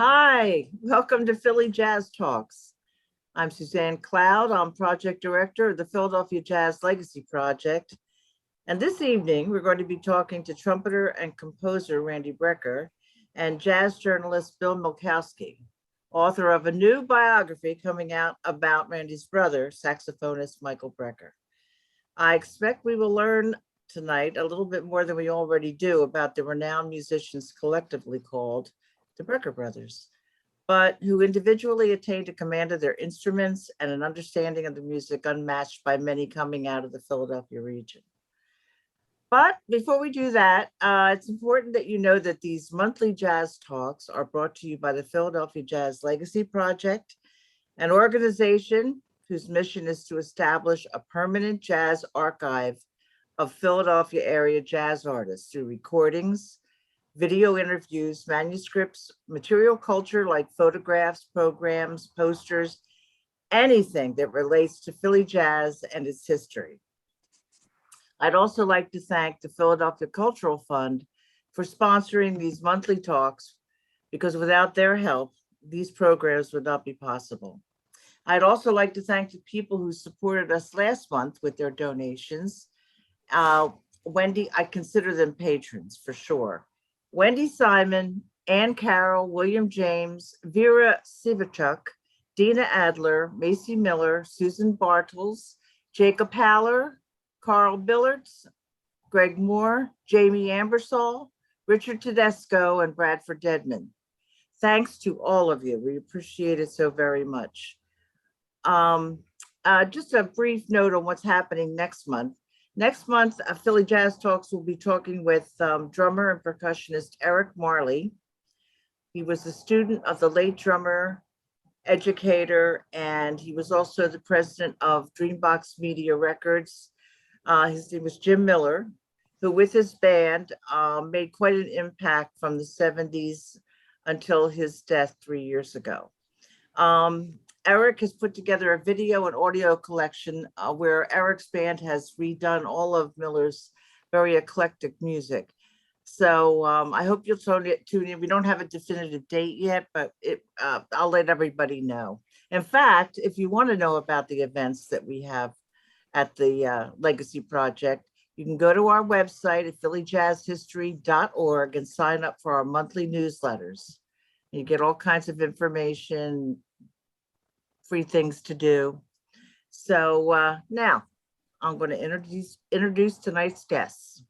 Hi, welcome to Philly Jazz Talks. I'm Suzanne Cloud. I'm project director of the Philadelphia Jazz Legacy Project. And this evening, we're going to be talking to trumpeter and composer Randy Brecker and jazz journalist Bill Milkowski, author of a new biography coming out about Randy's brother, saxophonist Michael Brecker. I expect we will learn tonight a little bit more than we already do about the renowned musicians collectively called the Brecker Brothers, but who individually attained a command of their instruments and an understanding of the music unmatched by many coming out of the Philadelphia region. But before we do that, it's important that you know that these monthly jazz talks are brought to you by the Philadelphia Jazz Legacy Project, an organization whose mission is to establish a permanent jazz archive of Philadelphia area jazz artists through recordings, video interviews, manuscripts, material culture like photographs, programs, posters, anything that relates to Philly jazz and its history. I'd also like to thank the Philadelphia Cultural Fund for sponsoring these monthly talks, because without their help, these programs would not be possible. I'd also like to thank the people who supported us last month with their donations. Uh, Wendy, I consider them patrons for sure. Wendy Simon, Ann Carroll, William James, Vera Sivachuk, Dina Adler, Macy Miller, Susan Bartels, Jacob Haller, Carl Billards, Greg Moore, Jamie Ambersall, Richard Tedesco, and Bradford Dedman. Thanks to all of you. We appreciate it so very much. Um, just a brief note on what's happening next month. Next month, Philly Jazz Talks will be talking with drummer and percussionist Eric Marley. He was a student of the late drummer, educator, and he was also the president of Dreambox Media Records. His name was Jim Miller, who with his band made quite an impact from the 70s until his death 3 years ago. Eric has put together a video and audio collection where Eric's band has redone all of Miller's very eclectic music. So I hope you'll tune in. We don't have a definitive date yet, but I'll let everybody know. In fact, if you want to know about the events that we have at the Legacy Project, you can go to our website at phillyjazzhistory.org and sign up for our monthly newsletters. You get all kinds of information, free things to do. So now I'm going to introduce tonight's guests.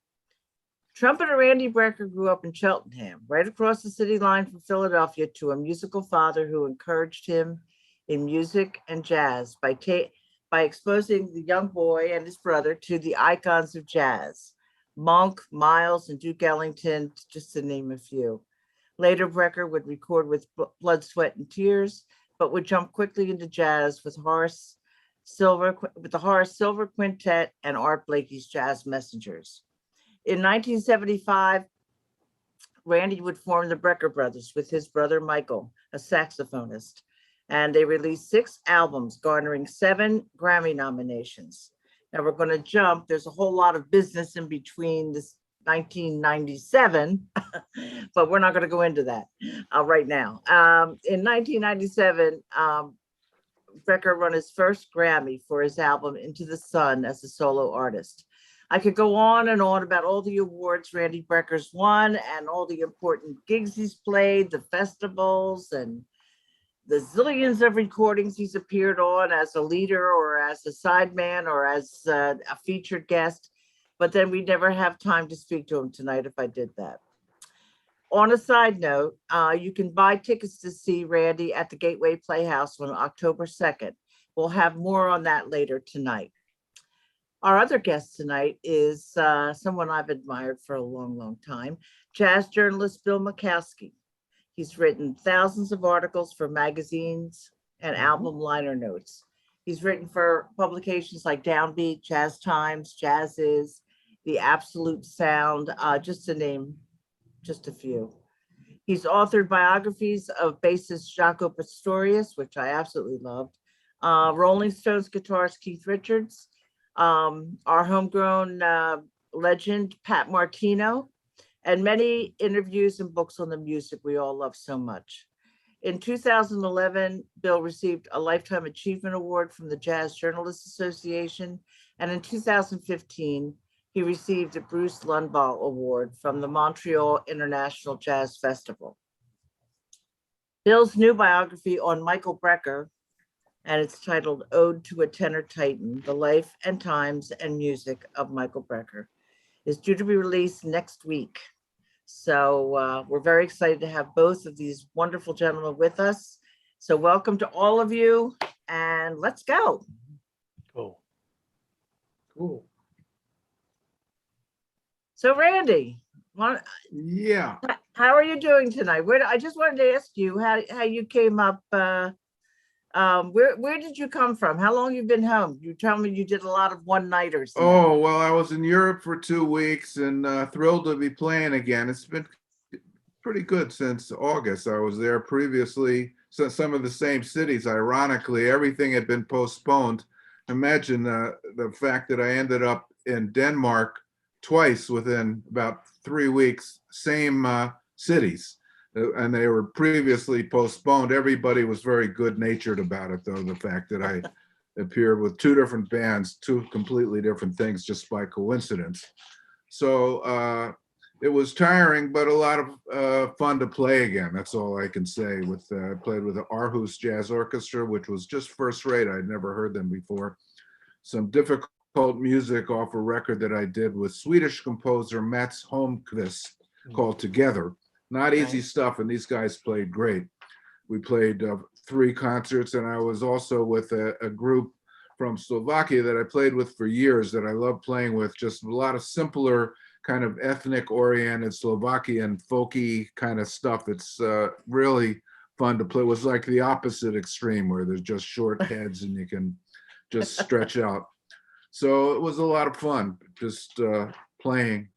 Trumpeter Randy Brecker grew up in Cheltenham, right across the city line from Philadelphia, to a musical father who encouraged him in music and jazz by exposing the young boy and his brother to the icons of jazz, Monk, Miles, and Duke Ellington, just to name a few. Later, Brecker would record with Blood, Sweat, and Tears, but would jump quickly into jazz with the Horace Silver Quintet and Art Blakey's Jazz Messengers. In 1975, Randy would form the Brecker Brothers with his brother Michael, a saxophonist, and they released 6 albums, garnering 7 Grammy nominations. Now we're going to jump. There's a whole lot of business in between this 1997, but we're not going to go into that right now. In 1997, Brecker won his first Grammy for his album Into the Sun as a solo artist. I could go on and on about all the awards Randy Brecker's won and all the important gigs he's played, the festivals, and the zillions of recordings he's appeared on as a leader or as a sideman or as a featured guest. But then we'd never have time to speak to him tonight if I did that. On a side note, you can buy tickets to see Randy at the Gateway Playhouse on October 2nd. We'll have more on that later tonight. Our other guest tonight is someone I've admired for a long, long time, jazz journalist Bill Milkowski. He's written thousands of articles for magazines and album liner notes. He's written for publications like Downbeat, Jazz Times, Jazz Is, The Absolute Sound, just to name just a few. He's authored biographies of bassist Jaco Pastorius, which I absolutely loved, Rolling Stones guitarist Keith Richards, our homegrown legend, Pat Martino, and many interviews and books on the music we all love so much. In 2011, Bill received a Lifetime Achievement Award from the Jazz Journalists Association. And in 2015, he received a Bruce Lundvall Award from the Montreal International Jazz Festival. Bill's new biography on Michael Brecker, and it's titled Ode to a Tenor Titan, The Life and Times and Music of Michael Brecker, is due to be released next week. So we're very excited to have both of these wonderful gentlemen with us. So welcome to all of you, and let's go. Cool. So Randy, Yeah. how are you doing tonight? I just wanted to ask you how you came up. Where did you come from? How long you been home? You tell me you did a lot of one-nighters. Oh, well, I was in Europe for 2 weeks and thrilled to be playing again. It's been pretty good since August. I was there previously, so some of the same cities. Ironically, everything had been postponed. Imagine the fact that I ended up in Denmark twice within about 3 weeks, same cities. And they were previously postponed. Everybody was very good-natured about it, though, the fact that I appeared with 2 different bands, 2 completely different things just by coincidence. So it was tiring, but a lot of fun to play again. That's all I can say. I played with the Aarhus Jazz Orchestra, which was just first rate. I'd never heard them before. Some difficult music off a record that I did with Swedish composer Mats Holmqvist called Together. Not easy stuff, and these guys played great. We played 3 concerts, and I was also with a group from Slovakia that I played with for years that I love playing with, just a lot of simpler kind of ethnic-oriented Slovakian folky kind of stuff. It's really fun to play. It was like the opposite extreme where there's just short heads and you can just stretch out. So it was a lot of fun just playing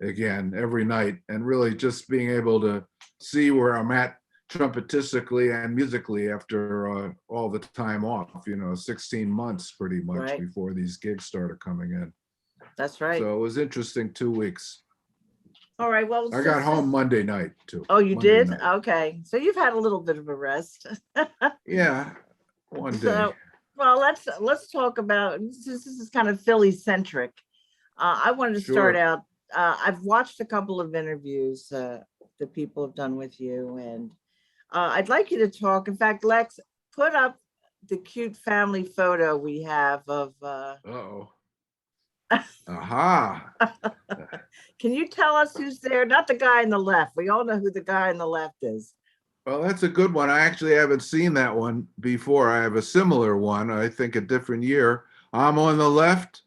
again every night and really just being able to see where I'm at trumpetistically and musically after all the time off, 16 months pretty much before these gigs started coming in. That's right. So it was interesting 2 weeks. All right. Well, I got home Monday night too. Oh, you Monday did? night. Okay. So you've had a little bit of a rest. Yeah, one day. So, well, let's talk about, this is kind of Philly centric. I wanted to start out. I've watched a couple of interviews that people have done with you, and I'd like you to talk. In fact, Lex, put up the cute family photo we have of. Uh-oh. Aha. Can you tell us who's there? Not the guy on the left. We all know who the guy on the left is. Well, that's a good one. I actually haven't seen that one before. I have a similar one, I think a different year. I'm on the left.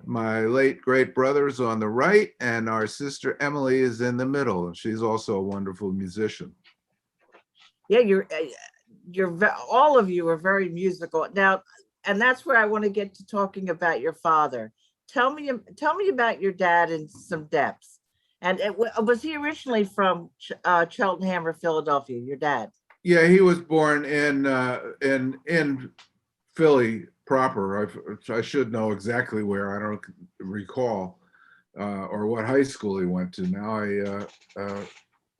My late great brother's on the right, and our sister Emily is in the middle. She's also a wonderful musician. Yeah, you're all of you are very musical now, and that's where I want to get to talking about your father. Tell me about your dad in some depth. And was he originally from Cheltenham or Philadelphia? Your dad? Yeah, he was born in Philly proper. I should know exactly where. I don't recall or what high school he went to. Now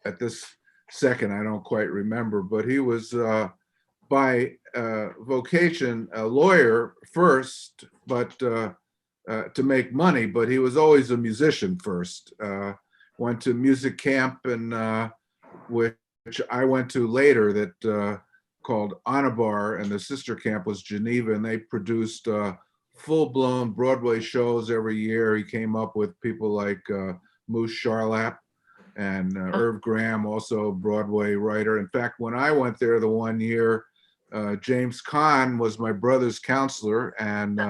at this second I don't quite remember. But he was by vocation a lawyer first, but to make money. But he was always a musician first. Went to music camp, and which I went to later, that called Anabar, and the sister camp was Geneva, and they produced full-blown Broadway shows every year. He came up with people like Moose Charlap and Irv Graham, also a Broadway writer. In fact, when I went there the one year, James Caan was my brother's counselor, and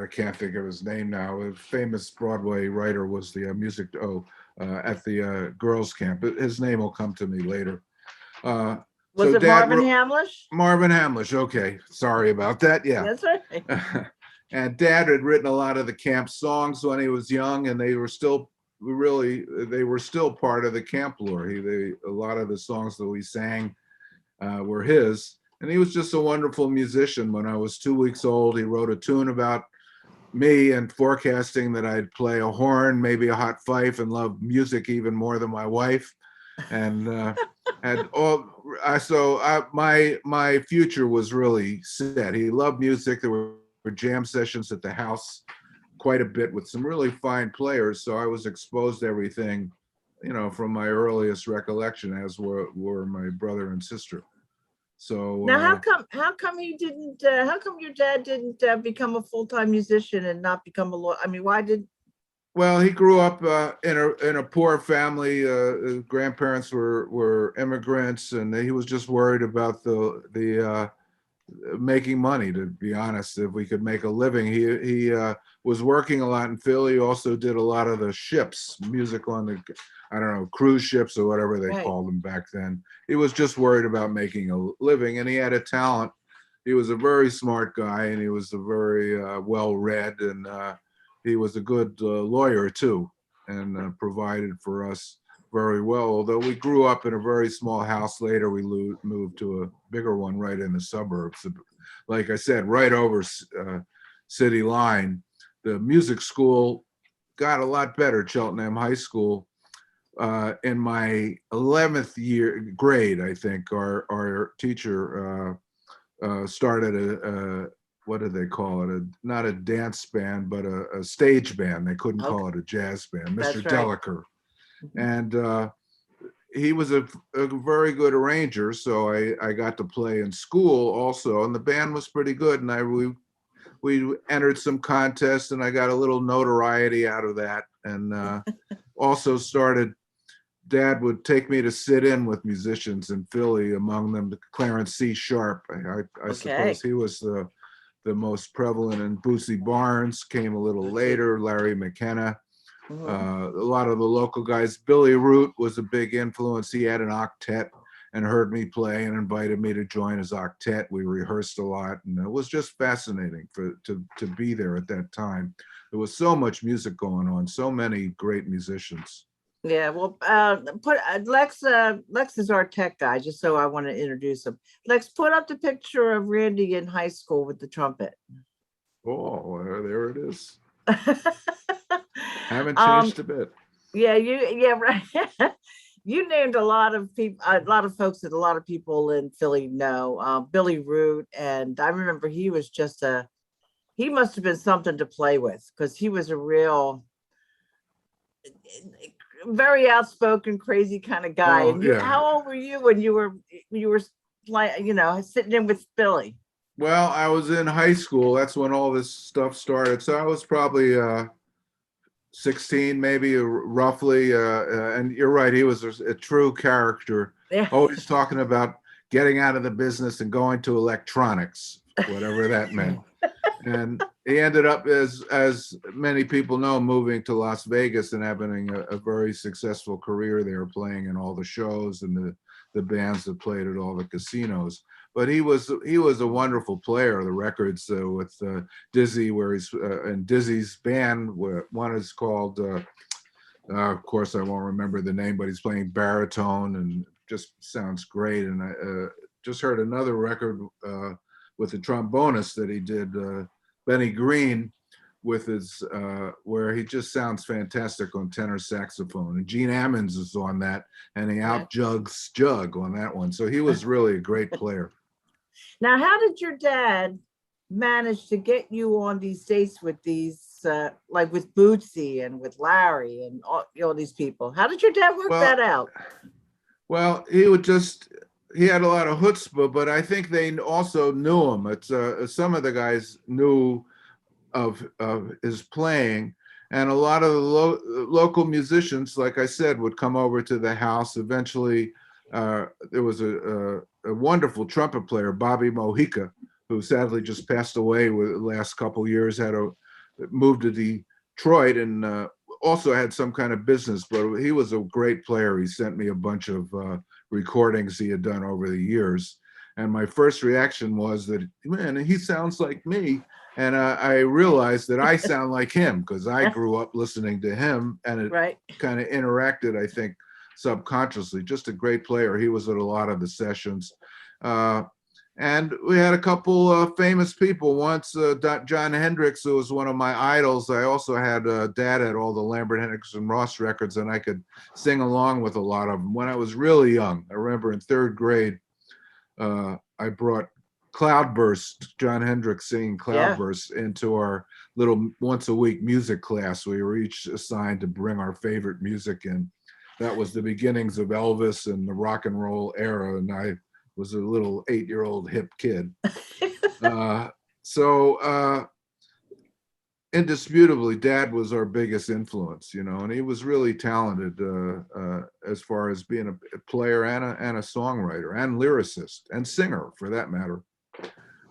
I can't think of his name now. A famous Broadway writer was the at the girls' camp. His name will come to me later. Was it Marvin Hamlish? Marvin Hamlish. Okay, sorry about that. Yeah, that's right. And Dad had written a lot of the camp songs when he was young, and they were still part of the camp lore. A lot of the songs that we sang were his. And he was just a wonderful musician. When I was 2 weeks old, he wrote a tune about me and forecasting that I'd play a horn, maybe a hot fife, and love music even more than my wife. And had all my future was really set. He loved music. There were jam sessions at the house quite a bit with some really fine players. So I was exposed to everything, from my earliest recollection, as were my brother and sister. So Now, how come he didn't, how come your dad didn't become a full-time musician and not become a lawyer? I mean, why did, well, he grew up in a poor family. His grandparents were immigrants, and he was just worried about the making money. To be honest, if we could make a living, he was working a lot in Philly. He also did a lot of the ships, music on the, I don't know, cruise ships or whatever they right, called them back then. He was just worried about making a living, and he had a talent. He was a very smart guy, and he was a very well read, and he was a good lawyer too, and provided for us very well. Although we grew up in a very small house, later we moved to a bigger one right in the suburbs. Like I said, right over city line. The music school got a lot better, Cheltenham High School. In my 11th grade, I think, our teacher started a what do they call it? Not a dance band, but a stage band. They couldn't okay, call it a jazz band. Mr. that's right. Delaker. Mhm. And he was a very good arranger, so I got to play in school also, and the band was pretty good. And we entered some contests, and I got a little notoriety out of that. And also started. Dad would take me to sit in with musicians in Philly, among them Clarence C. Sharp. I Okay, suppose he was the most prevalent, and Bootsy Barnes came a little that's it. later, Larry McKenna. Mhm. A lot of the local guys. Billy Root was a big influence. He had an octet and heard me play and invited me to join his octet. We rehearsed a lot, and it was just fascinating to be there at that time. There was so much music going on, so many great musicians. Yeah, well, Lex is our tech guy, just so I want to introduce him. Lex, put up the picture of Randy in high school with the trumpet. Oh, there it is. Haven't um, changed a bit. yeah, right. You named a lot of people, a lot of folks that a lot of people in Philly know. Billy Root, and I remember he must have been something to play with, because he was a real, very outspoken, crazy kind of guy. Oh And yeah. how old were you when you were like, sitting in with Billy? Well, I was in high school. That's when all this stuff started. So I was probably 16, maybe roughly. And you're right, he was a true character, Yeah. always talking about getting out of the business and going to electronics, whatever that meant. And he ended up, as many people know, moving to Las Vegas and having a very successful career there, playing in all the shows and the bands that played at all the casinos. But he was a wonderful player. The records with Dizzy, where he's in Dizzy's band, where one is called, of course, I won't remember the name, but he's playing baritone and just sounds great. And I just heard another record with the trombonist that he did, Benny Green, with his where he just sounds fantastic on tenor saxophone. And Gene Ammons is on that, and he Yeah. outjugs Jug on that one. So he was really a great player. Now, how did your dad manage to get you on these dates with these, like with Bootsy and with Larry and all these people? How did your dad work that Well, out? well, he had a lot of chutzpah, but I think they also knew him. It's some of the guys knew of his playing, and a lot of the local musicians, like I said, would come over to the house. Eventually, there was a wonderful trumpet player, Bobby Mojica, who sadly just passed away with the last couple of years. Had a moved to Detroit and also had some kind of business, but he was a great player. He sent me a bunch of recordings he had done over the years. And my first reaction was that, man, he sounds like me. And I realized that I sound like him because I grew up listening to him, and it Right. kind of interacted, I think, subconsciously. Just a great player. He was at a lot of the sessions. Uh, And we had a couple famous people. Once, John Hendricks, who was one of my idols. I also had dad had all the Lambert, Hendricks, and Ross records, and I could sing along with a lot of them. When I was really young, I remember in third grade, I brought Cloudburst, John Hendricks singing Yeah. Cloudburst, into our little once a week music class. We were each assigned to bring our favorite music in. That was the beginnings of Elvis and the rock and roll era, and I was a little 8-year-old hip kid. So indisputably, Dad was our biggest influence, and he was really talented as far as being a player and a songwriter and lyricist and singer, for that matter.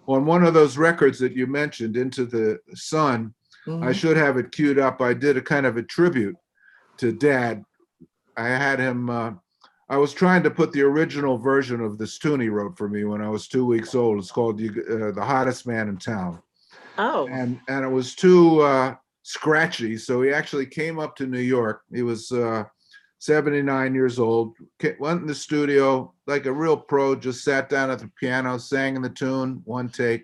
On one of those records that you mentioned, Into the Sun, I should have it queued up. I did a kind of a tribute to Dad. I had him. I was trying to put the original version of this tune he wrote for me when I was 2 weeks old. It's called "The Hottest Man in Town." Oh. And it was too scratchy, so he actually came up to New York. He was 79 years old. Went in the studio like a real pro. Just sat down at the piano, sang in the tune, one take,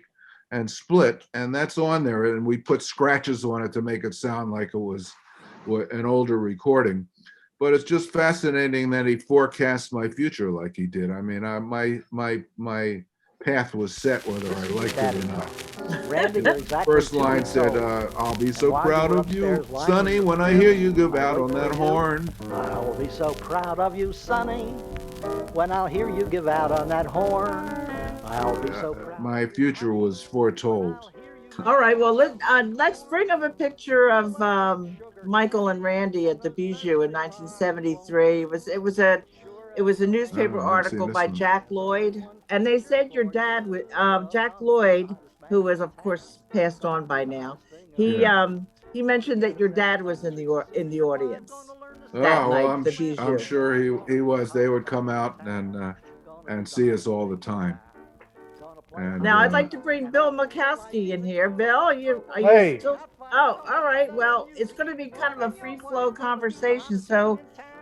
and split. And that's on there. And we put scratches on it to make it sound like it was an older recording. But it's just fascinating that he forecast my future like he did. I mean, my path was set whether I liked it or not. Randy, you're exactly First 2 line weeks said, old. I'll be so while proud you were of you, upstairs lying Sonny, in when the I bed, hear you give I out wait on for that you. horn. I will be so proud of you, Sonny, when I'll hear you give out on that horn. I'll be so proud. My future was foretold. All right. Well, let's bring up a picture of Michael and Randy at the Bijou in 1973. It was a newspaper Oh, I've seen article this by one. Jack Lloyd, and they said your dad was Jack Lloyd, who is of course passed on by now. He Yeah. he mentioned that your dad was in the audience Oh, that well, night, the I'm Bijou. sure he was. They would come out and see us all the time. And Now I'd like to bring Bill Milkowski in here. Bill, are you Hey. still? Oh, all right. Well, it's going to be kind of a free flow conversation. So,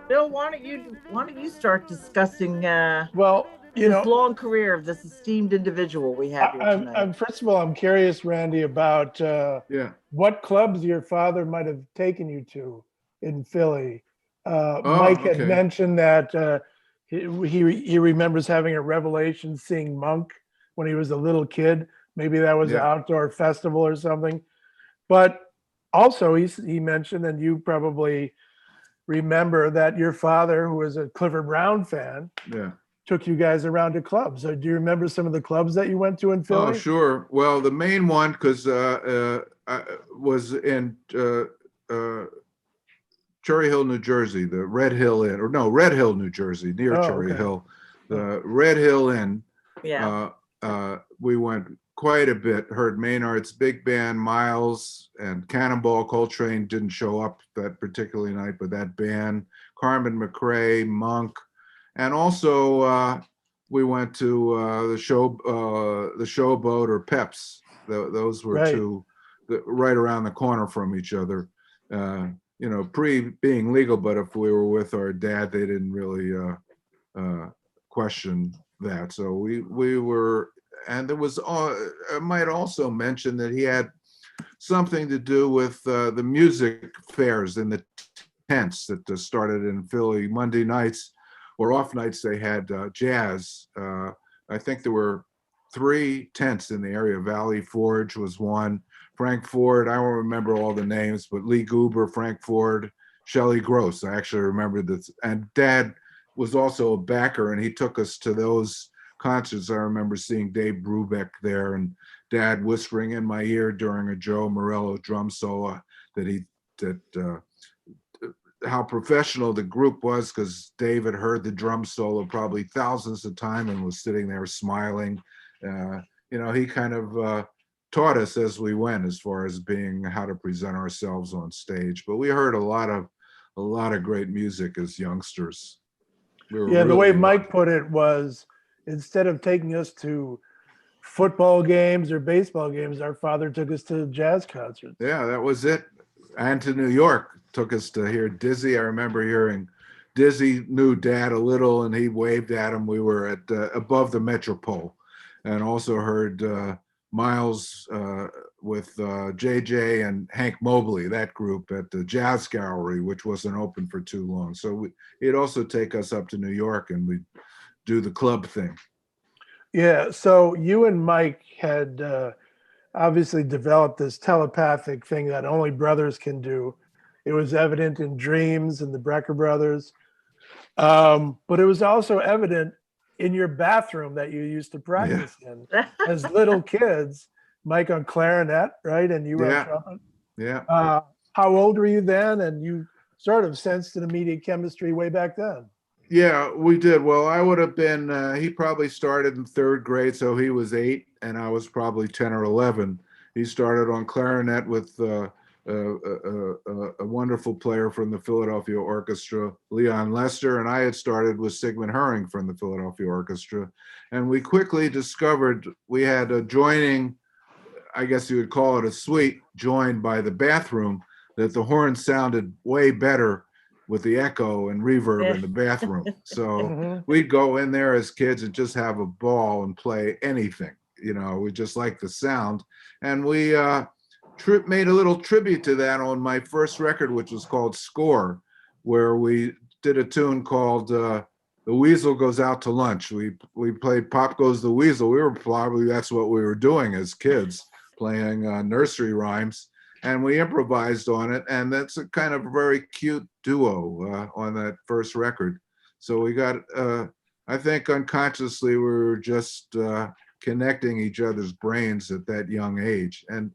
Bill, why don't you start discussing Well, this long career of this esteemed individual we have here tonight? I'm first of all, I'm curious, Randy, about yeah. what clubs your father might have taken you to in Philly. Oh, Mike had okay. mentioned that he remembers having a revelation seeing Monk when he was a little kid. Maybe that was an Yeah. outdoor festival or something. But also, he mentioned, and you probably remember, that your father, who was a Clifford Brown fan, Yeah. took you guys around to clubs. So do you remember some of the clubs that you went to in Philly? Oh, sure. Well, the main one, because was in Cherry Hill, New Jersey, the Red Hill Inn, or no, Red Hill, New Jersey, near Cherry okay. Hill, the Red Hill Inn. Yeah. We went quite a bit. Heard Maynard's big band, Miles, and Cannonball Coltrane didn't show up that particular night, but that band, Carmen McRae, Monk, and also we went to the Showboat or Peps. Those were Right. two right around the corner from each other. Pre being legal, but if we were with our dad, they didn't really question that. So we were, and there was, I might also mention that he had something to do with the music fairs in the tents that started in Philly. Monday nights or off nights, they had jazz. I think there were 3 tents in the area. Valley Forge was one. Frank Ford, I don't remember all the names, but Lee Goober, Frank Ford, Shelley Gross. I actually remember this. And Dad was also a backer, and he took us to those concerts. I remember seeing Dave Brubeck there, and Dad whispering in my ear during a Joe Morello drum solo how professional the group was, because Dave had heard the drum solo probably thousands of times and was sitting there smiling. He kind of taught us as we went, as far as how to present ourselves on stage. But we heard a lot of great music as youngsters. Yeah, the way Mike put it was, instead of taking us to football games or baseball games, our father took us to jazz concerts. Yeah, that was it. And to New York, took us to hear Dizzy. I remember hearing Dizzy knew Dad a little, and he waved at him. We were at above the Metropole, and also heard Miles with JJ and Hank Mobley, that group at the Jazz Gallery, which wasn't open for too long. So he'd also take us up to New York and we'd do the club thing. Yeah. So you and Mike had obviously developed this telepathic thing that only brothers can do. It was evident in Dreams and the Brecker Brothers. But it was also evident in your bathroom that you used to practice in as little kids. Mike on clarinet, right? And you were on trumpet. Yeah. How old were you then? And you sort of sensed an immediate chemistry way back then. Yeah, we did. Well, I would have been, he probably started in third grade, so he was 8, and I was probably 10 or 11. He started on clarinet with a wonderful player from the Philadelphia Orchestra, Leon Lester, and I had started with Sigmund Herring from the Philadelphia Orchestra. And we quickly discovered we had a joining, I guess you would call it a suite, joined by the bathroom, that the horn sounded way better with the echo and reverb in the bathroom. So we'd go in there as kids and just have a ball and play anything. You know, we just liked the sound. And we made a little tribute to that on my first record, which was called Score, where we did a tune called The Weasel Goes Out to Lunch. We played Pop Goes the Weasel. That's what we were doing as kids, playing nursery rhymes. And we improvised on it, and that's a kind of very cute duo on that first record. So we got, I think unconsciously, we were just connecting each other's brains at that young age. And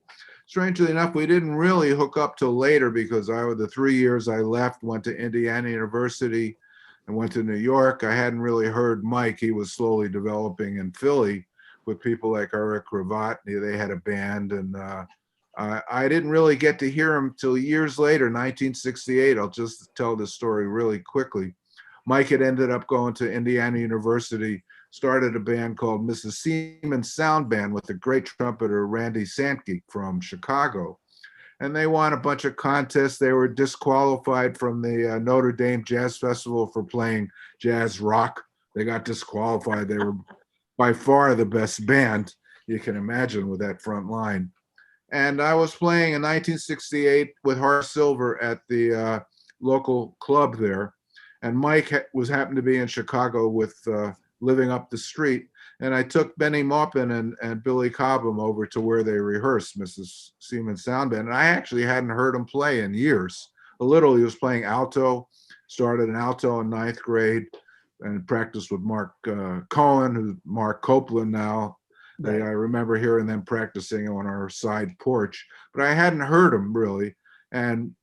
strangely enough, we didn't really hook up till later, because the 3 years I left, went to Indiana University and went to New York. I hadn't really heard Mike. He was slowly developing in Philly with people like Eric Cravat. They had a band, and I didn't really get to hear him till years later, 1968. I'll just tell this story really quickly. Mike had ended up going to Indiana University, started a band called Mrs. Siemens Sound Band with the great trumpeter Randy Santke from Chicago. And they won a bunch of contests. They were disqualified from the Notre Dame Jazz Festival for playing jazz rock. They got disqualified. They were by far the best band you can imagine with that front line. And I was playing in 1968 with Horace Silver at the local club there. And Mike happened to be in Chicago with living up the street. And I took Benny Maupin and Billy Cobham over to where they rehearsed, Mrs. Siemens Sound Band. And I actually hadn't heard him play in years. He was playing alto, started in alto in 9th grade, and practiced with Mark Cohen, who's Mark Copeland now. I remember hearing them practicing on our side porch, but I hadn't heard him really. And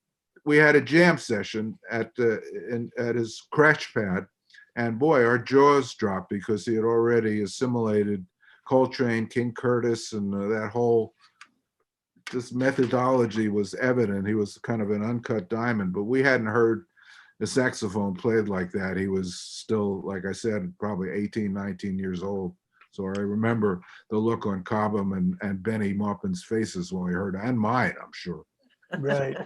we had a jam session at his crash pad, and boy, our jaws dropped, because he had already assimilated Coltrane, King Curtis, and that whole, this methodology was evident. He was kind of an uncut diamond, but we hadn't heard the saxophone played like that. He was still, like I said, probably 18, 19 years old. So I remember the look on Cobham and Benny Maupin's faces when we heard it, and mine, I'm sure. Right.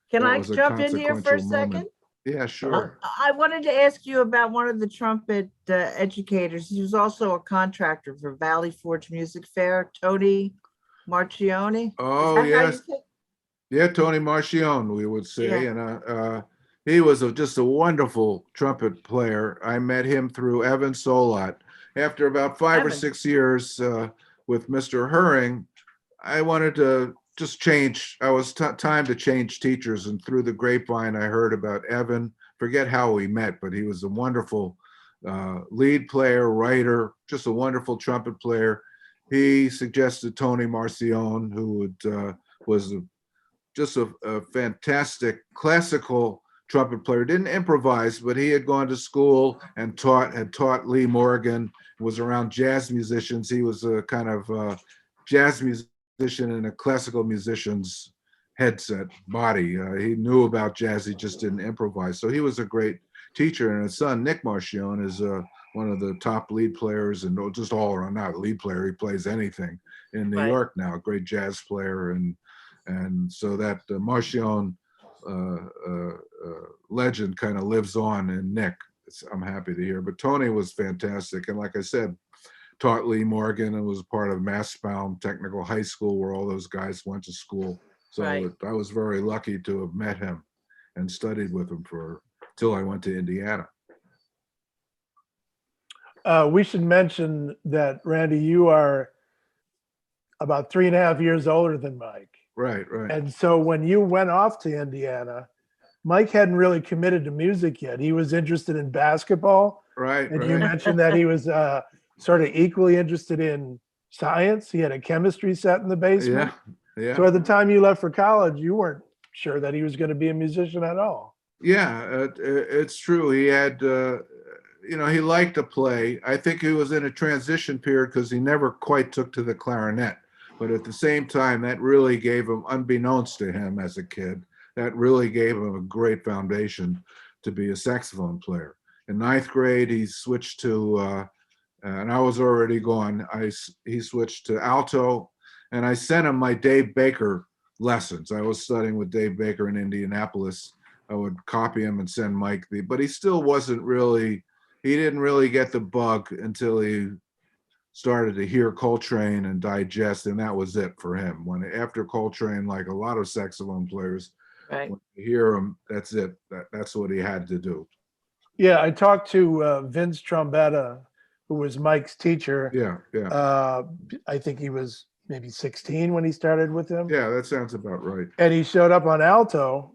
Can I jump in here for a second? Yeah, sure. I wanted to ask you about one of the trumpet educators. He was also a contractor for Valley Forge Music Fair, Tony Marchione. Oh, yes. Yeah, Tony Marchione, we would say. Yeah. And he was just a wonderful trumpet player. I met him through Evan Solat. After about 5 or 6 years with Mr. Herring, I wanted to just change. I was time to change teachers, and through the grapevine, I heard about Evan. Forget how we met, but he was a wonderful lead player, writer, just a wonderful trumpet player. He suggested Tony Marcione, who was just a fantastic classical trumpet player. Didn't improvise, but he had gone to school and had taught Lee Morgan, was around jazz musicians. He was a kind of jazz musician in a classical musician's headset body. He knew about jazz, he just didn't improvise. So he was a great teacher, and his son, Nick Marchione, is one of the top lead players, and just all around, not lead player, he plays anything in New York now, great jazz player. And so that Marchione legend kind of lives on in Nick. I'm happy to hear. But Tony was fantastic. And like I said, taught Lee Morgan and was part of Massbaum Technical High School where all those guys went to school. So Right. I was very lucky to have met him and studied with him till I went to Indiana. We should mention that, Randy, you are about 3.5 years older than Mike. Right, right. And so when you went off to Indiana, Mike hadn't really committed to music yet. He was interested in basketball. Right, And you right. mentioned that he was sort of equally interested in science. He had a chemistry set in the basement. Yeah, yeah. So at the time you left for college, you weren't sure that he was going to be a musician at all. Yeah, it's true. He had, he liked to play. I think he was in a transition period because he never quite took to the clarinet. But at the same time, that really gave him, unbeknownst to him as a kid, that really gave him a great foundation to be a saxophone player. In 9th grade, he switched to, and I was already gone, he switched to alto, and I sent him my Dave Baker lessons. I was studying with Dave Baker in Indianapolis. I would copy him and send Mike but he still wasn't really, he didn't really get the bug until he started to hear Coltrane and digest, and that was it for him. After Coltrane, like a lot of saxophone players, Right. when you hear him, that's it. That's what he had to do. Yeah, I talked to Vince Trombetta, who was Mike's teacher. Yeah, yeah. I think he was maybe 16 when he started with him. Yeah, that sounds about right. And he showed up on alto.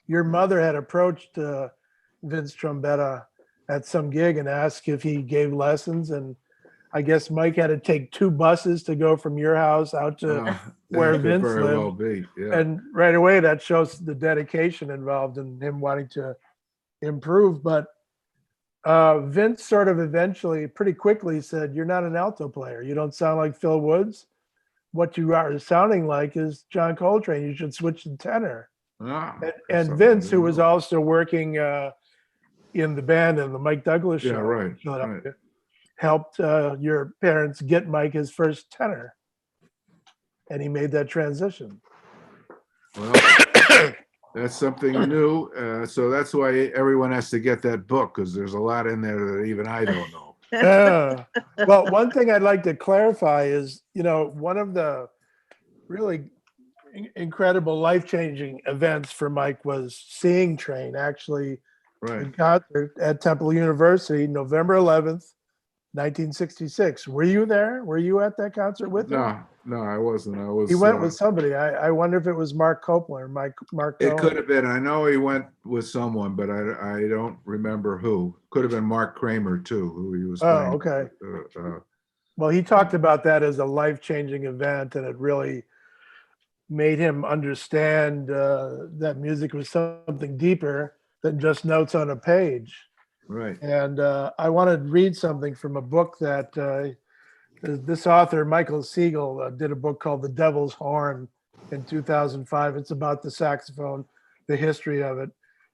Your mother had approached Vince Trombetta at some gig and asked if he gave lessons. And I guess Mike had to take 2 buses to go from your house out to where That could Vince very lived. well be. Yeah. And right away, that shows the dedication involved in him wanting to improve. But Vince sort of eventually, pretty quickly said, "You're not an alto player. You don't sound like Phil Woods. What you are sounding like is John Coltrane. You should switch to tenor." And Vince, who was also working in the band in the Mike Douglas show, Yeah, right, in Philadelphia, right. helped your parents get Mike his first tenor. And he made that transition. Well, that's something new. So that's why everyone has to get that book, because there's a lot in there that even I don't know. Well, one thing I'd like to clarify is, one of the really incredible life-changing events for Mike was seeing Train actually Right. in concert at Temple University, November 11th, 1966. Were you there? Were you at that concert with him? No, I wasn't. I was. He went with somebody. I wonder if it was Mark Copeland or Mark It Cohen. could have been. I know he went with someone, but I don't remember who. Could have been Mark Kramer too, who he was. Oh, playing okay. with. Well, he talked about that as a life-changing event, and it really made him understand that music was something deeper than just notes on a page. Right. And I want to read something from a book that this author, Michael Siegel, did a book called The Devil's Horn in 2005. It's about the saxophone, the history of it.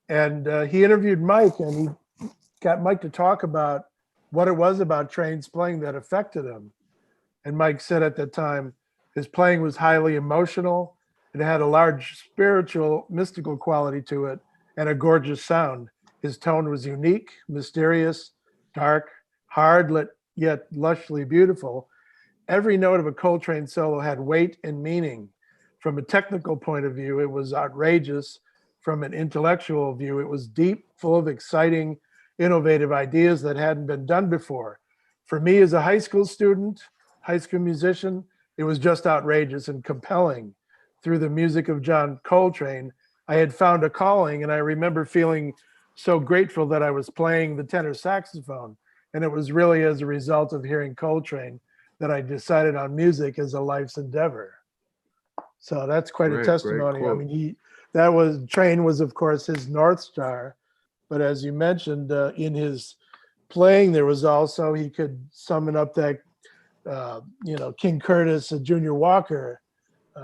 And he interviewed Mike, and he got Mike to talk about what it was about Train's playing that affected him. And Mike said at the time, his playing was highly emotional. It had a large spiritual, mystical quality to it and a gorgeous sound. His tone was unique, mysterious, dark, hard, yet lushly beautiful. Every note of a Coltrane solo had weight and meaning. From a technical point of view, it was outrageous. From an intellectual view, it was deep, full of exciting, innovative ideas that hadn't been done before. For me as a high school student, high school musician, it was just outrageous and compelling. Through the music of John Coltrane, I had found a calling, and I remember feeling so grateful that I was playing the tenor saxophone. And it was really as a result of hearing Coltrane that I decided on music as a life's endeavor. So that's quite a testimony. I mean, Train was, of course, his North Star. But as you mentioned, in his playing, there was also, he could summon up that, King Curtis, Junior Walker,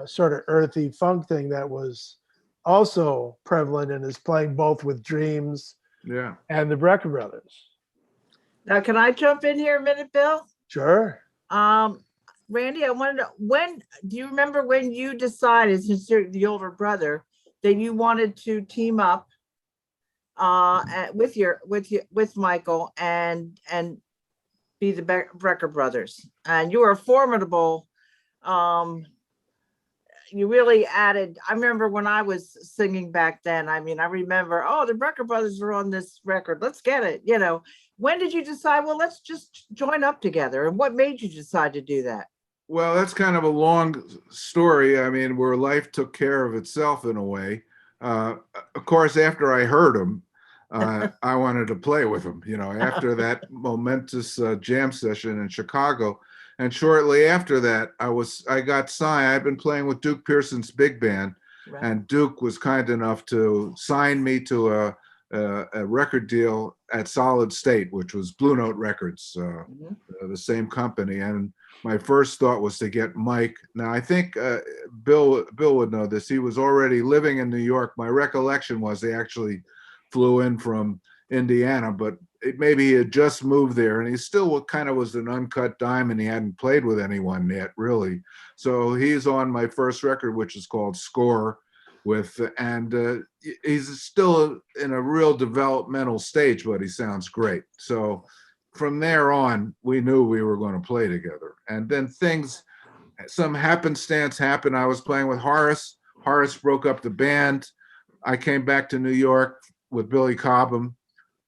sort of earthy funk thing that was also prevalent in his playing, both with Dreams and the Brecker Brothers. Now, can I jump in here a minute, Bill? Sure. Randy, I wanted to, do you remember when you decided, since you're the older brother, that you wanted to team up with Michael and be the Brecker Brothers. And you were formidable. You really added, I remember when I was singing back then, I mean, I remember, oh, the Brecker Brothers were on this record. Let's get it. You know, when did you decide, well, let's just join up together? And what made you decide to do that? Well, that's kind of a long story. I mean, where life took care of itself in a way. Of course, after I heard him, I wanted to play with him, you know, after that momentous jam session in Chicago. And shortly after that, I got signed. I've been playing with Duke Pearson's big band, Right. and Duke was kind enough to sign me to a record deal at Solid State, which was Blue Note Records, Mhm. the same company. And my first thought was to get Mike. Now, I think Bill would know this. He was already living in New York. My recollection was they actually flew in from Indiana, but maybe he had just moved there, and he still kind of was an uncut diamond. He hadn't played with anyone yet, really. So he's on my first record, which is called Score, and he's still in a real developmental stage, but he sounds great. So from there on, we knew we were going to play together. And then some happenstance happened. I was playing with Horace. Horace broke up the band. I came back to New York with Billy Cobham.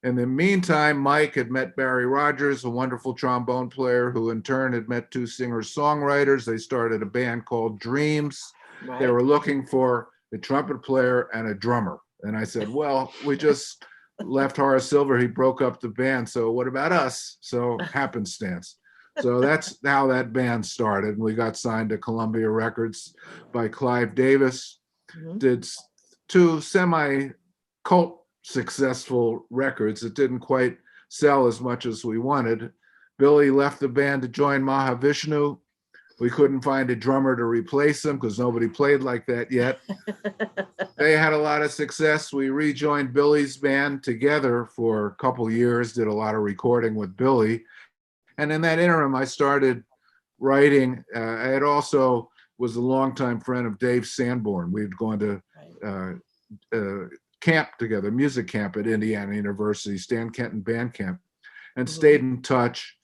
In the meantime, Mike had met Barry Rogers, a wonderful trombone player, who in turn had met two singer-songwriters. They started a band called Dreams. Right. They were looking for a trumpet player and a drummer. And I said, well, we just left Horace Silver. He broke up the band. So what about us? So happenstance. So that's how that band started. We got signed to Columbia Records by Clive Davis. Mhm. Did two semi-cult successful records. It didn't quite sell as much as we wanted. Billy left the band to join Mahavishnu. We couldn't find a drummer to replace him because nobody played like that yet. They had a lot of success. We rejoined Billy's band together for a couple years, did a lot of recording with Billy. And in that interim, I started writing. I had also was a longtime friend of Dave Sanborn. We'd gone to camp together, music camp at Indiana University, Stan Kenton Band Camp, and stayed in touch.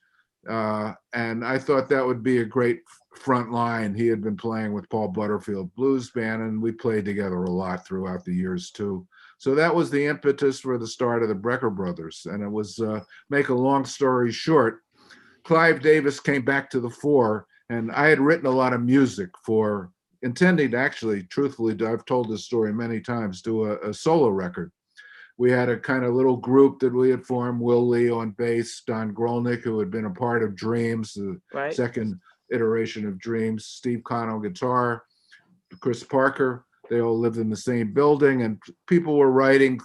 And I thought that would be a great front line. He had been playing with Paul Butterfield Blues Band, and we played together a lot throughout the years too. So that was the impetus for the start of the Brecker Brothers. And it was, make a long story short, Clive Davis came back to the fore, and I had written a lot of music for intending to actually, truthfully, I've told this story many times, do a solo record. We had a kind of little group that we had formed, Will Lee on bass, Don Grolnick, who had been a part of Dreams, the Right. second iteration of Dreams, Steve Kahn on guitar, Chris Parker. They all lived in the same building, and people were writing.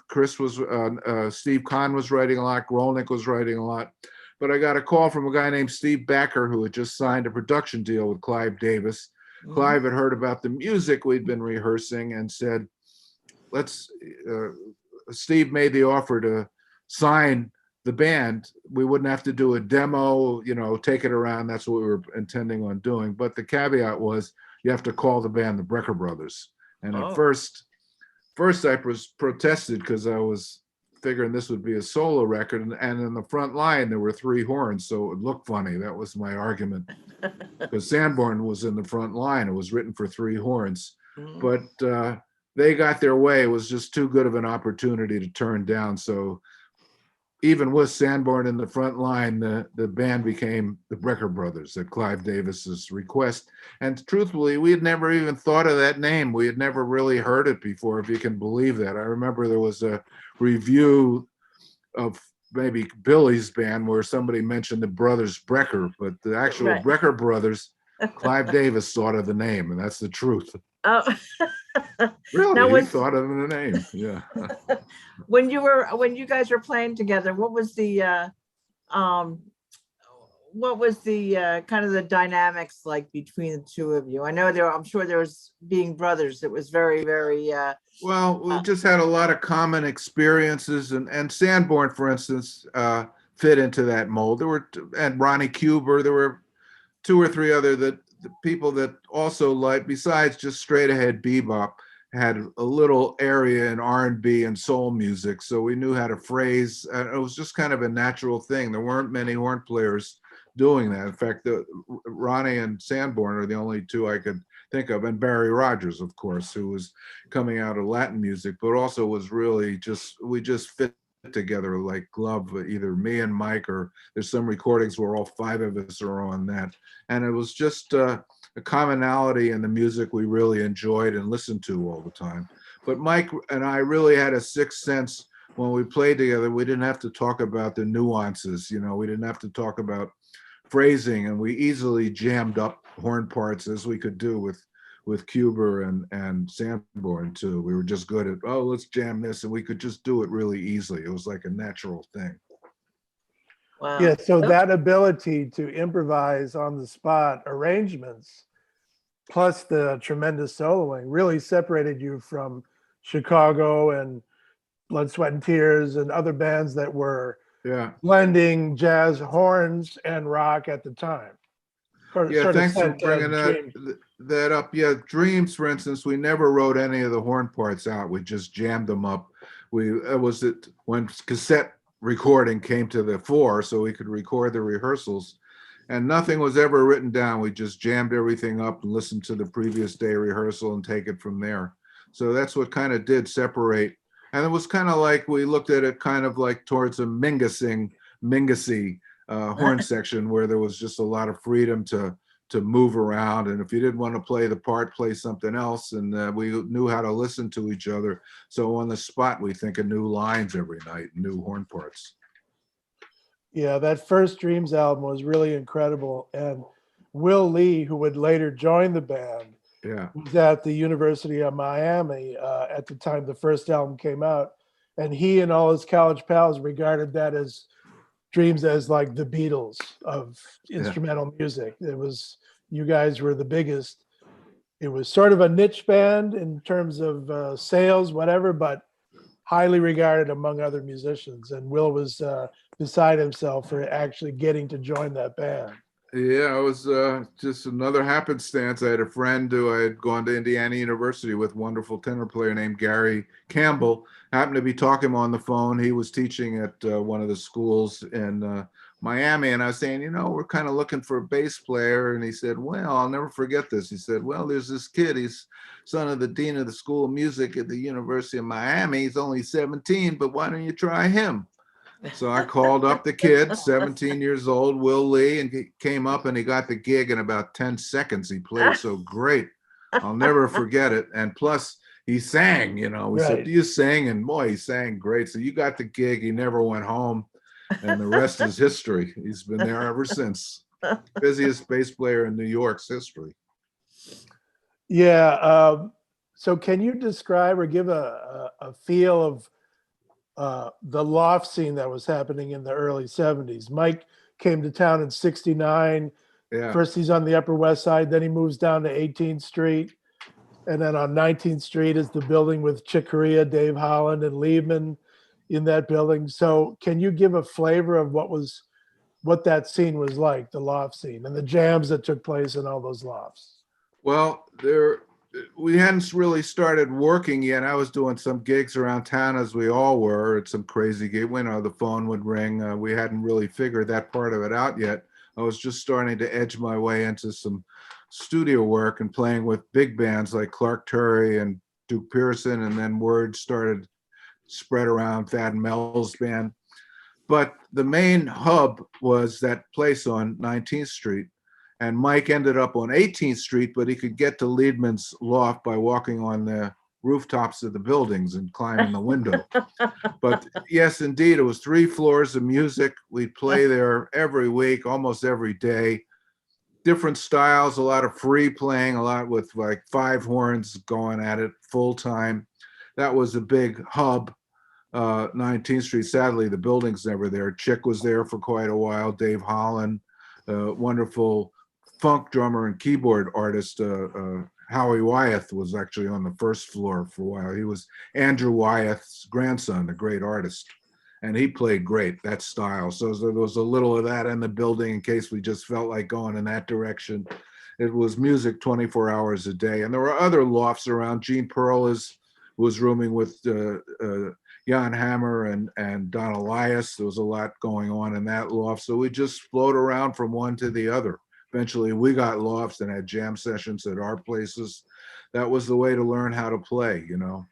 Steve Kahn was writing a lot, Grolnick was writing a lot. But I got a call from a guy named Steve Brecker, who had just signed a production deal with Clive Davis. Clive had heard about the music we'd been rehearsing and said, Steve made the offer to sign the band. We wouldn't have to do a demo, take it around. That's what we were intending on doing. But the caveat was you have to call the band the Brecker Brothers. And at first I protested because I was figuring this would be a solo record. And in the front line, there were three horns, so it would look funny. That was my argument. Because Sanborn was in the front line. It was written for three horns. But they got their way. It was just too good of an opportunity to turn down. So even with Sanborn in the front line, the band became the Brecker Brothers at Clive Davis's request. And truthfully, we had never even thought of that name. We had never really heard it before, if you can believe that. I remember there was a review of maybe Billy's band where somebody mentioned the brothers Brecker, but the actual Right. Brecker Brothers, Clive Davis thought of the name, and that's the truth. Oh. Really, Now, he when, thought of the name. Yeah. when you guys were playing together, what was the kind of the dynamics like between the two of you? I know I'm sure there was, being brothers, it was very, very Well, we just had a lot of common experiences, and Sanborn, for instance, fit into that mold. And Ronnie Cuber, there were two or three other the people that also liked, besides just straight ahead bebop, had a little area in R&B and soul music. So we knew how to phrase, and it was just kind of a natural thing. There weren't many horn players doing that. In fact, Ronnie and Sanborn are the only two I could think of, and Barry Rogers, of course, who was coming out of Latin music, but also was really we just fit together like glove, either me and Mike, or there's some recordings where all five of us are on that. And it was just a commonality in the music we really enjoyed and listened to all the time. But Mike and I really had a sixth sense when we played together. We didn't have to talk about the nuances, we didn't have to talk about phrasing, and we easily jammed up horn parts as we could do with Cuber and Sanborn too. We were just good at, let's jam this, and we could just do it really easily. It was like a natural thing. Wow. Yeah, so that ability to improvise on the spot arrangements, plus the tremendous soloing, really separated you from Chicago and Blood, Sweat, and Tears and other bands that were blending jazz horns and rock at the time. Thanks for bringing that up. Yeah, Dreams, for instance, we never wrote any of the horn parts out. We just jammed them up. It was when cassette recording came to the fore, so we could record the rehearsals, and nothing was ever written down. We just jammed everything up and listened to the previous day rehearsal and take it from there. So that's what kind of did separate. And it was kind of like, we looked at it kind of like towards a Mingus horn section, where there was just a lot of freedom to move around. And if you didn't want to play the part, play something else. And we knew how to listen to each other. So on the spot, we think of new lines every night, new horn parts. Yeah, that first Dreams album was really incredible. And Will Lee, who would later join the band, was at the University of Miami at the time the first album came out. And he and all his college pals regarded that as Dreams as like the Beatles of instrumental music. It was, you guys were the biggest. It was sort of a niche band in terms of sales, whatever, but highly regarded among other musicians. And Will was beside himself for actually getting to join that band. Yeah, it was just another happenstance. I had a friend who I had gone to Indiana University with, wonderful tenor player named Gary Campbell. Happened to be talking on the phone. He was teaching at one of the schools in Miami, and I was saying, we're kind of looking for a bass player. And he said, well, I'll never forget this. He said, well, there's this kid. He's son of the dean of the School of Music at the University of Miami. He's only 17, but why don't you try him? So I called up the kid, 17 years old, Will Lee, and he came up and he got the gig in about 10 seconds. He played so great. I'll never forget it. And plus, he sang, we said, do you sing? And boy, he sang great. So you got the gig. He never went home. And the rest is history. He's been there ever since. Busiest bass player in New York's history. Yeah. So can you describe or give a feel of the loft scene that was happening in the early 70s? Mike came to town in 69. First he's on the Upper West Side, then he moves down to 18th Street. And then on 19th Street is the building with Chick Corea, Dave Holland, and Liebman in that building. So can you give a flavor of what that scene was like, the loft scene, and the jams that took place in all those lofts? Well, we hadn't really started working yet. I was doing some gigs around town, as we all were, at some crazy gig. The phone would ring. We hadn't really figured that part of it out yet. I was just starting to edge my way into some studio work and playing with big bands like Clark Terry and Duke Pearson, and then word started spread around Thad Mel's band. But the main hub was that place on 19th Street. And Mike ended up on 18th Street, but he could get to Liebman's loft by walking on the rooftops of the buildings and climbing the window. But yes, indeed, it was 3 floors of music. We'd play there every week, almost every day. Different styles, a lot of free playing, a lot with like 5 horns going at it full time. That was a big hub, 19th Street. Sadly, the building's never there. Chick was there for quite a while. Dave Holland, wonderful funk drummer and keyboard artist. Howie Wyeth was actually on the first floor for a while. He was Andrew Wyeth's grandson, the great artist. And he played great, that style. So there was a little of that in the building in case we just felt like going in that direction. It was music 24 hours a day. And there were other lofts around. Gene Pearl was rooming with Jan Hammer and Don Elias. There was a lot going on in that loft. So we just float around from one to the other. Eventually we got lofts and had jam sessions at our places. That was the way to learn how to play, you know.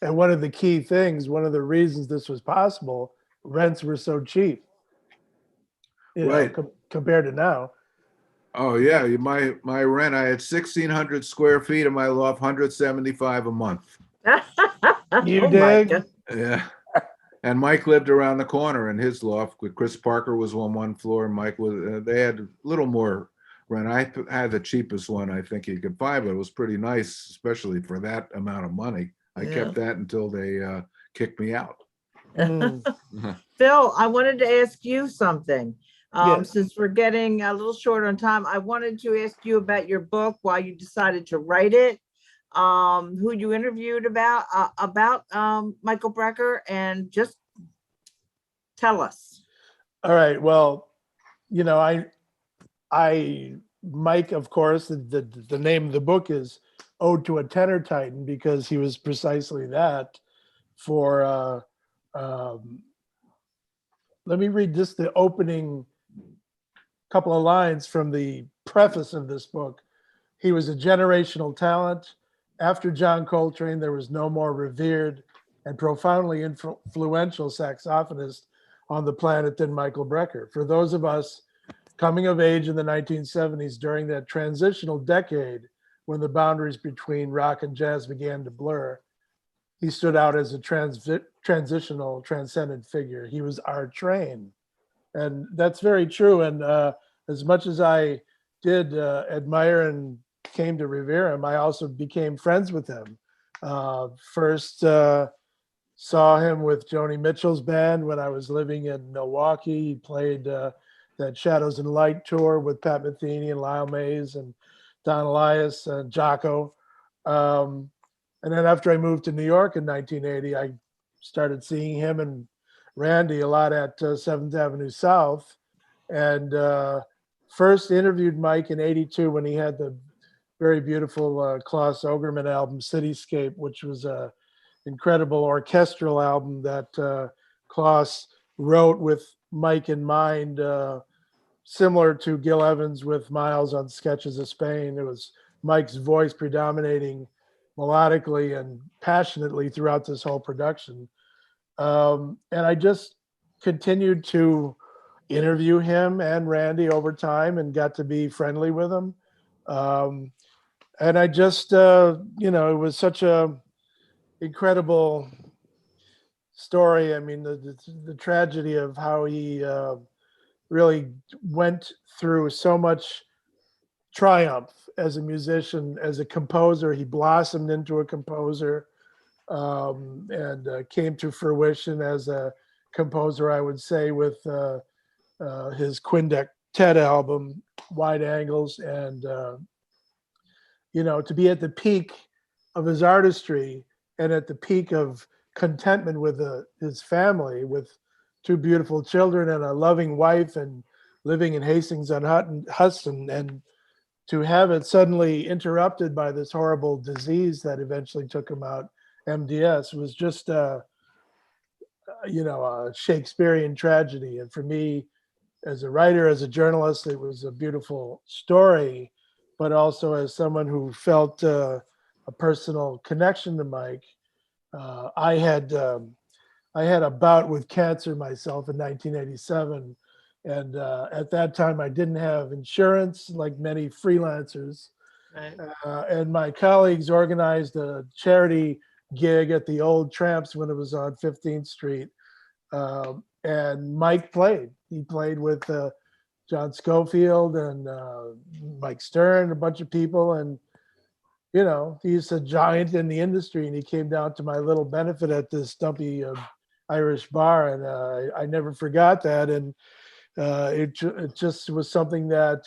And one of the key things, one of the reasons this was possible, rents were so cheap, Right. compared to now. Oh yeah, my rent, I had 1,600 square feet in my loft, 175 a month. You Oh my dig? God. Yeah. And Mike lived around the corner in his loft. Chris Parker was on one floor. Mike was. They had a little more rent. I had the cheapest one I think you could find, but it was pretty nice, especially for that amount of money. I Yeah. kept that until they kicked me out. Mm. Phil, I wanted to ask you something. Yes. Since we're getting a little short on time, I wanted to ask you about your book, why you decided to write it, who you interviewed about Michael Brecker, and just tell us. All right. Well, you know, Mike, of course, the name of the book is Ode to a Tenor Titan, because he was precisely that. Let me read just the opening couple of lines from the preface of this book. He was a generational talent. After John Coltrane, there was no more revered and profoundly influential saxophonist on the planet than Michael Brecker. For those of us coming of age in the 1970s, during that transitional decade when the boundaries between rock and jazz began to blur, he stood out as a transitional, transcendent figure. He was our train. And that's very true. And as much as I did admire and came to revere him, I also became friends with him. First saw him with Joni Mitchell's band when I was living in Milwaukee. He played that Shadows and Light tour with Pat Metheny and Lyle Mays and Don Elias and Jocko. And then after I moved to New York in 1980, I started seeing him and Randy a lot at 7th Avenue South, and first interviewed Mike in '82 when he had the very beautiful Klaus Ogerman album, Cityscape, which was a incredible orchestral album that Klaus wrote with Mike in mind, similar to Gil Evans with Miles on Sketches of Spain. It was Mike's voice predominating melodically and passionately throughout this whole production. And I just continued to interview him and Randy over time and got to be friendly with him. And I just, it was such a incredible story. I mean, the tragedy of how he really went through so much triumph as a musician, as a composer. He blossomed into a composer. And came to fruition as a composer, I would say, with his Quintet album, Wide Angles, and to be at the peak of his artistry and at the peak of contentment with his family, with two beautiful children and a loving wife, and living in Hastings on Hudson, and to have it suddenly interrupted by this horrible disease that eventually took him out, MDS, was just a Shakespearean tragedy. And for me, as a writer, as a journalist, it was a beautiful story, but also as someone who felt a personal connection to Mike. I had a bout with cancer myself in 1987, and at that time I didn't have insurance like many freelancers. Right. And my colleagues organized a charity gig at the Old Tramps when it was on 15th Street. And Mike played. He played with John Schofield and Mike Stern, a bunch of people. And, he's a giant in the industry. And he came down to my little benefit at this stumpy Irish bar. And I never forgot that. And it just was something that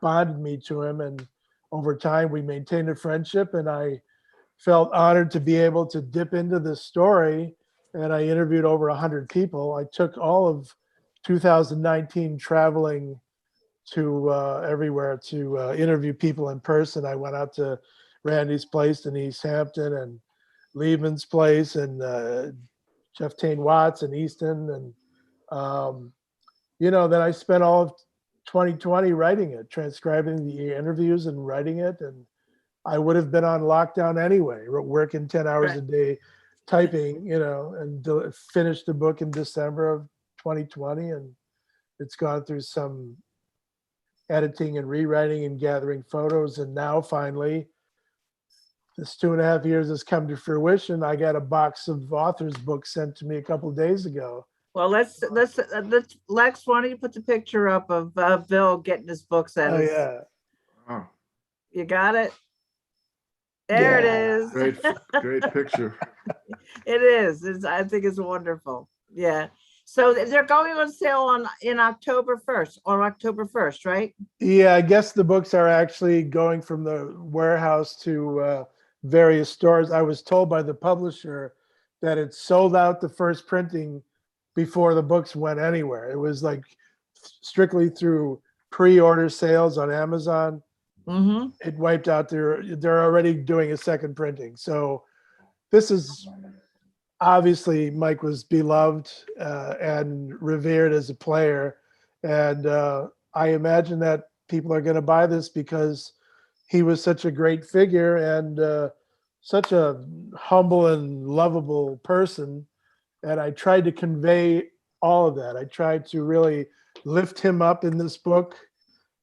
bonded me to him. And over time, we maintained a friendship. And I felt honored to be able to dip into this story, and I interviewed over 100 people. I took all of 2019 traveling to everywhere to interview people in person. I went out to Randy's place in East Hampton and Lehman's place and Jeff Tain Watts and Easton. And, then I spent all of 2020 writing it, transcribing the interviews and writing it. And I would have been on lockdown anyway, working 10 hours a day, typing, and finished the book in December of 2020. And it's gone through some editing and rewriting and gathering photos. And now finally, this 2.5 years has come to fruition. I got a box of authors' books sent to me a couple of days ago. Well, let's Lex, why don't you put the picture up of Bill getting his book sent? Oh yeah. Oh, You got it? There it is. great picture. It is. I think it's wonderful. Yeah. So they're going on sale in October 1st, right? Yeah, I guess the books are actually going from the warehouse to various stores. I was told by the publisher that it sold out the first printing before the books went anywhere. It was like strictly through pre-order sales on Amazon. Mm-hmm. It wiped out they're already doing a second printing. So this is obviously Mike was beloved and revered as a player. And I imagine that people are going to buy this because he was such a great figure and such a humble and lovable person. And I tried to convey all of that. I tried to really lift him up in this book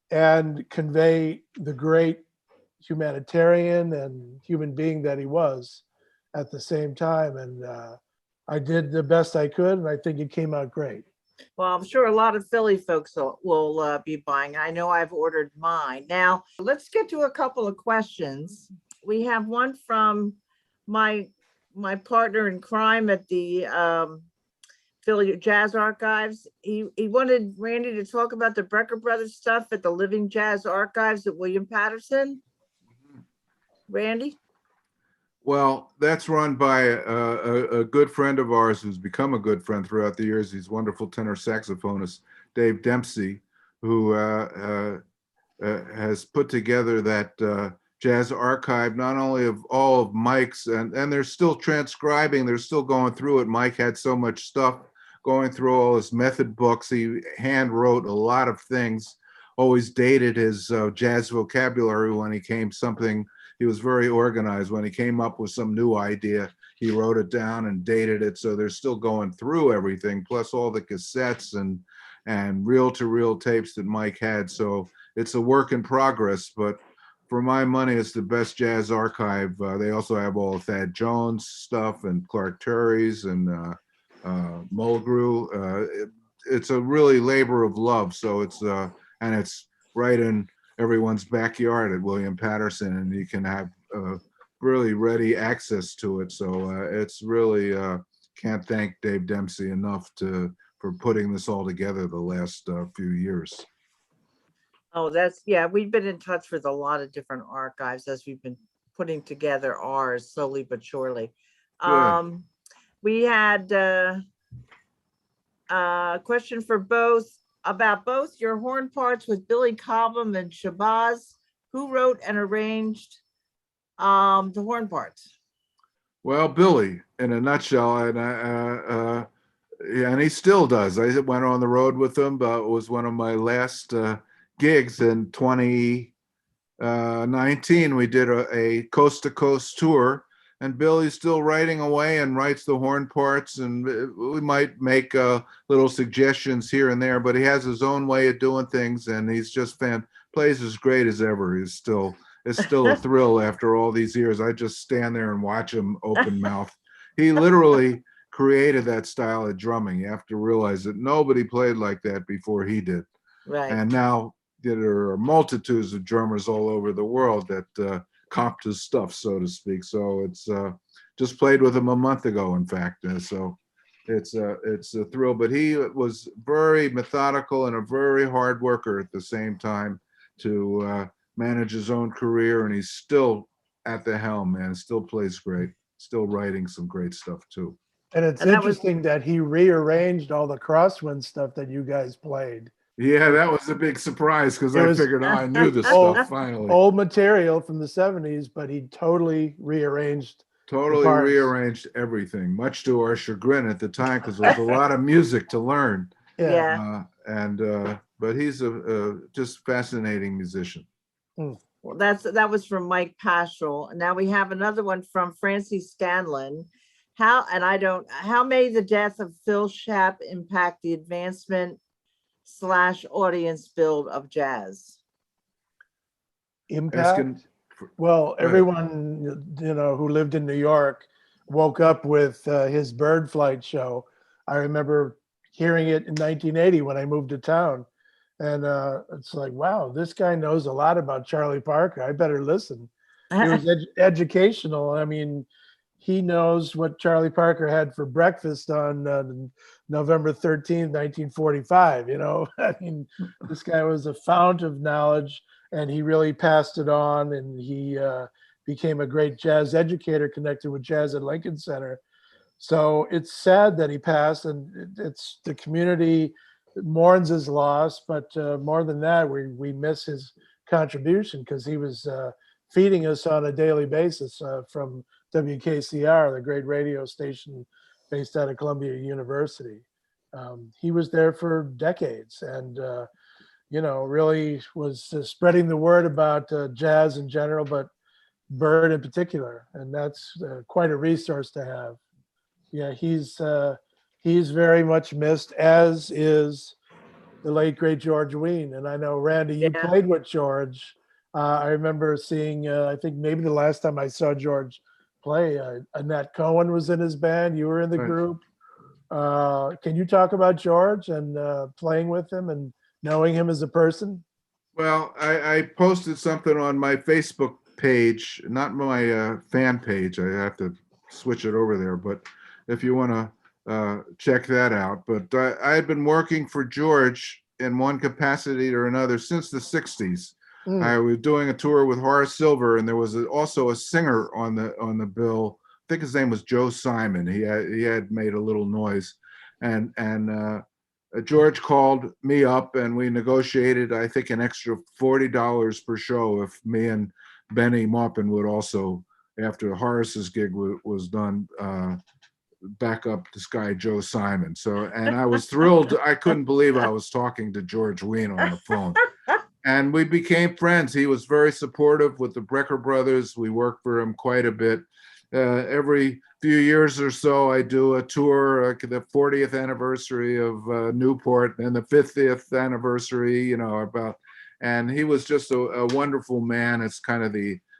and convey the great humanitarian and human being that he was at the same time. And I did the best I could, and I think it came out great. Well, I'm sure a lot of Philly folks will be buying. I know I've ordered mine. Now, let's get to a couple of questions. We have one from my partner in crime at the Philly Jazz Archives. He wanted Randy to talk about the Brecker Brothers stuff at the Living Jazz Archives at William Patterson. Randy? Well, that's run by a good friend of ours who's become a good friend throughout the years. He's wonderful tenor saxophonist, Dave Dempsey, who has put together that jazz archive, not only of all of Mike's, and they're still transcribing, they're still going through it. Mike had so much stuff going through all his method books. He hand wrote a lot of things, always dated his jazz vocabulary when he came something. He was very organized. When he came up with some new idea, he wrote it down and dated it. So they're still going through everything, plus all the cassettes and reel-to-reel tapes that Mike had. So it's a work in progress, but for my money, it's the best jazz archive. They also have all of Thad Jones stuff and Clark Terry's and Mulgrew. It's a really labor of love. So it's right in everyone's backyard at William Patterson, and you can have really ready access to it. So it's really can't thank Dave Dempsey enough for putting this all together the last few years. Oh, we've been in touch with a lot of different archives as we've been putting together ours slowly but surely. Good. We had a question for about both your horn parts with Billy Cobham and Shabazz. Who wrote and arranged the horn parts? Well, Billy, in a nutshell, and he still does. I went on the road with him, but it was one of my last gigs in 2019. We did a coast to coast tour, and Billy's still writing away and writes the horn parts, and we might make little suggestions here and there, but he has his own way of doing things, and he's just plays as great as ever. It's still a thrill after all these years. I just stand there and watch him open mouth. He literally created that style of drumming. You have to realize that nobody played like that before he did. Right. And now there are multitudes of drummers all over the world that comped his stuff, so to speak. So it's just played with him a month ago, in fact. So it's a thrill. But he was very methodical and a very hard worker at the same time to manage his own career, and he's still at the helm, man. Still plays great. Still writing some great stuff too. And it's interesting that he rearranged all the crosswind stuff that you guys played. Yeah, that was a big surprise because I figured I knew this stuff finally. Old material from the 70s, but he totally rearranged totally parts. rearranged everything, much to our chagrin at the time, because there was a lot of music to learn. Yeah. But he's a just fascinating musician. Well, that was from Mike Paschal. Now we have another one from Francie Scanlon. How may the death of Phil Schaap impact the advancement / audience build of jazz? Impact? Asking Well, ahead. everyone, who lived in New York woke up with his bird flight show. I remember hearing it in 1980 when I moved to town. And it's like, wow, this guy knows a lot about Charlie Parker. I better listen. It was educational. I mean, he knows what Charlie Parker had for breakfast on November 13th, 1945. I mean, this guy was a fount of knowledge, and he really passed it on, and he became a great jazz educator connected with jazz at Lincoln Center. So it's sad that he passed, and it's the community mourns his loss, but more than that, we miss his contribution, because he was feeding us on a daily basis from WKCR, the great radio station based out of Columbia University. He was there for decades, and really was spreading the word about jazz in general, but Bird in particular, and that's quite a resource to have. Yeah, he's very much missed, as is the late great George Wein. And I know, Randy, you Yeah. played with George. I remember seeing, I think maybe the last time I saw George play, Annette Cohen was in his band. You were in the Right. group. Can you talk about George and playing with him and knowing him as a person? Well, I posted something on my Facebook page, not my fan page. I have to switch it over there, but if you want to check that out. But I had been working for George in one capacity or another since the 60s. I was doing a tour with Horace Silver, and there was also a singer on the bill. I think his name was Joe Simon. He had made a little noise, and George called me up, and we negotiated, I think, an extra $40 per show if me and Benny Maupin would also, after Horace's gig was done, back up this guy Joe Simon. So, and I was thrilled. I couldn't believe I was talking to George Wein on the phone. And we became friends. He was very supportive with the Brecker Brothers. We worked for him quite a bit. Every few years or so, I do a tour, the 40th anniversary of Newport and the 50th anniversary, and he was just a wonderful man. It's kind of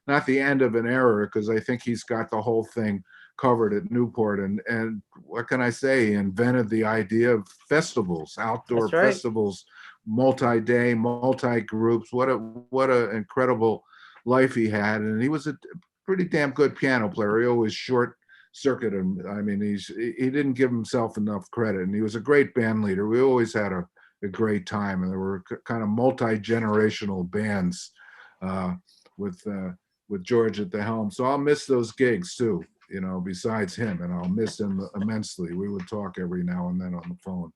not the end of an era, because I think he's got the whole thing covered at Newport. And what can I say? He invented the idea of festivals, outdoor That's right. festivals, multi-day, multi-groups. What a incredible life he had. And he was a pretty damn good piano player. He always short-circuited him. I mean, he didn't give himself enough credit, and he was a great band leader. We always had a great time, and there were kind of multi-generational bands with George at the helm. So I'll miss those gigs too, besides him, and I'll miss him immensely. We would talk every now and then on the phone.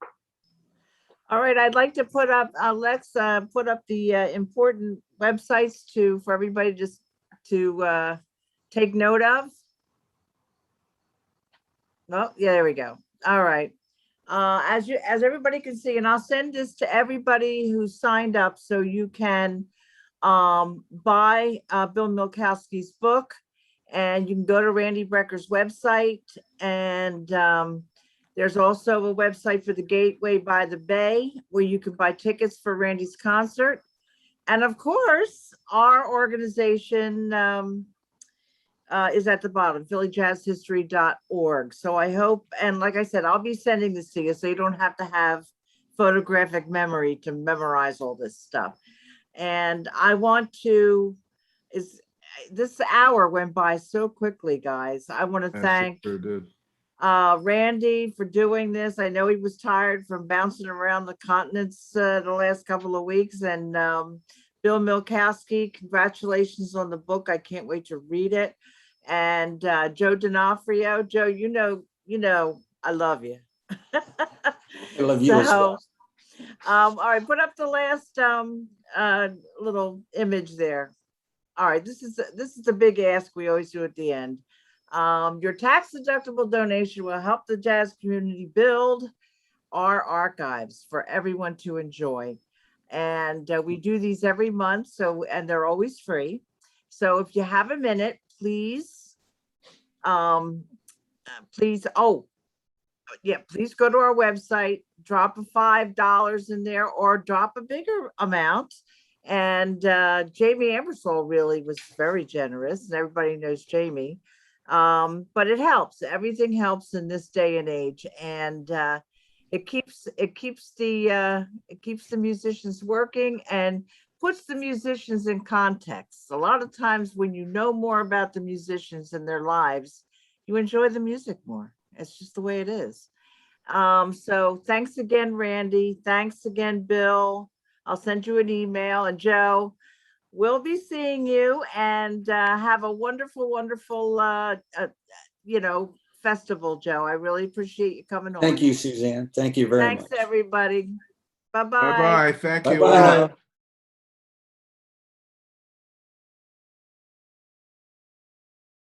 All right, I'd like to put up, let's put up the important websites for everybody just to take note of. Oh, yeah, there we go. All right. As everybody can see, and I'll send this to everybody who signed up, so you can buy Bill Milkowski's book, and you can go to Randy Brecker's website, and there's also a website for the Gateway by the Bay, where you can buy tickets for Randy's concert. And of course, our organization is at the bottom, phillyjazzhistory.org. So I hope, and like I said, I'll be sending this to you, so you don't have to have photographic memory to memorize all this stuff. And I want to, this hour went by so quickly, guys. I want to thank Sure did. Randy for doing this. I know he was tired from bouncing around the continents the last couple of weeks. And Bill Milkowski, congratulations on the book. I can't wait to read it. And Joe D'Onofrio, Joe, you know, I love you. I love you as well. All right, put up the last little image there. All right, this is the big ask we always do at the end. Your tax deductible donation will help the jazz community build our archives for everyone to enjoy. And we do these every month, and they're always free. So if you have a minute, please, please go to our website, drop a $5 in there or drop a bigger amount. And Jamie Ambersole really was very generous, and everybody knows Jamie. But it helps. Everything helps in this day and age, and it keeps the musicians working and puts the musicians in context. A lot of times when you know more about the musicians and their lives, you enjoy the music more. It's just the way it is. So thanks again, Randy. Thanks again, Bill. I'll send you an email. And Joe, we'll be seeing you, and have a wonderful, wonderful, festival, Joe. I really appreciate you coming on. Thank you, Suzanne. Thank you very much. Thanks, everybody. Bye-bye. Bye-bye. Thank you. Bye-bye. all.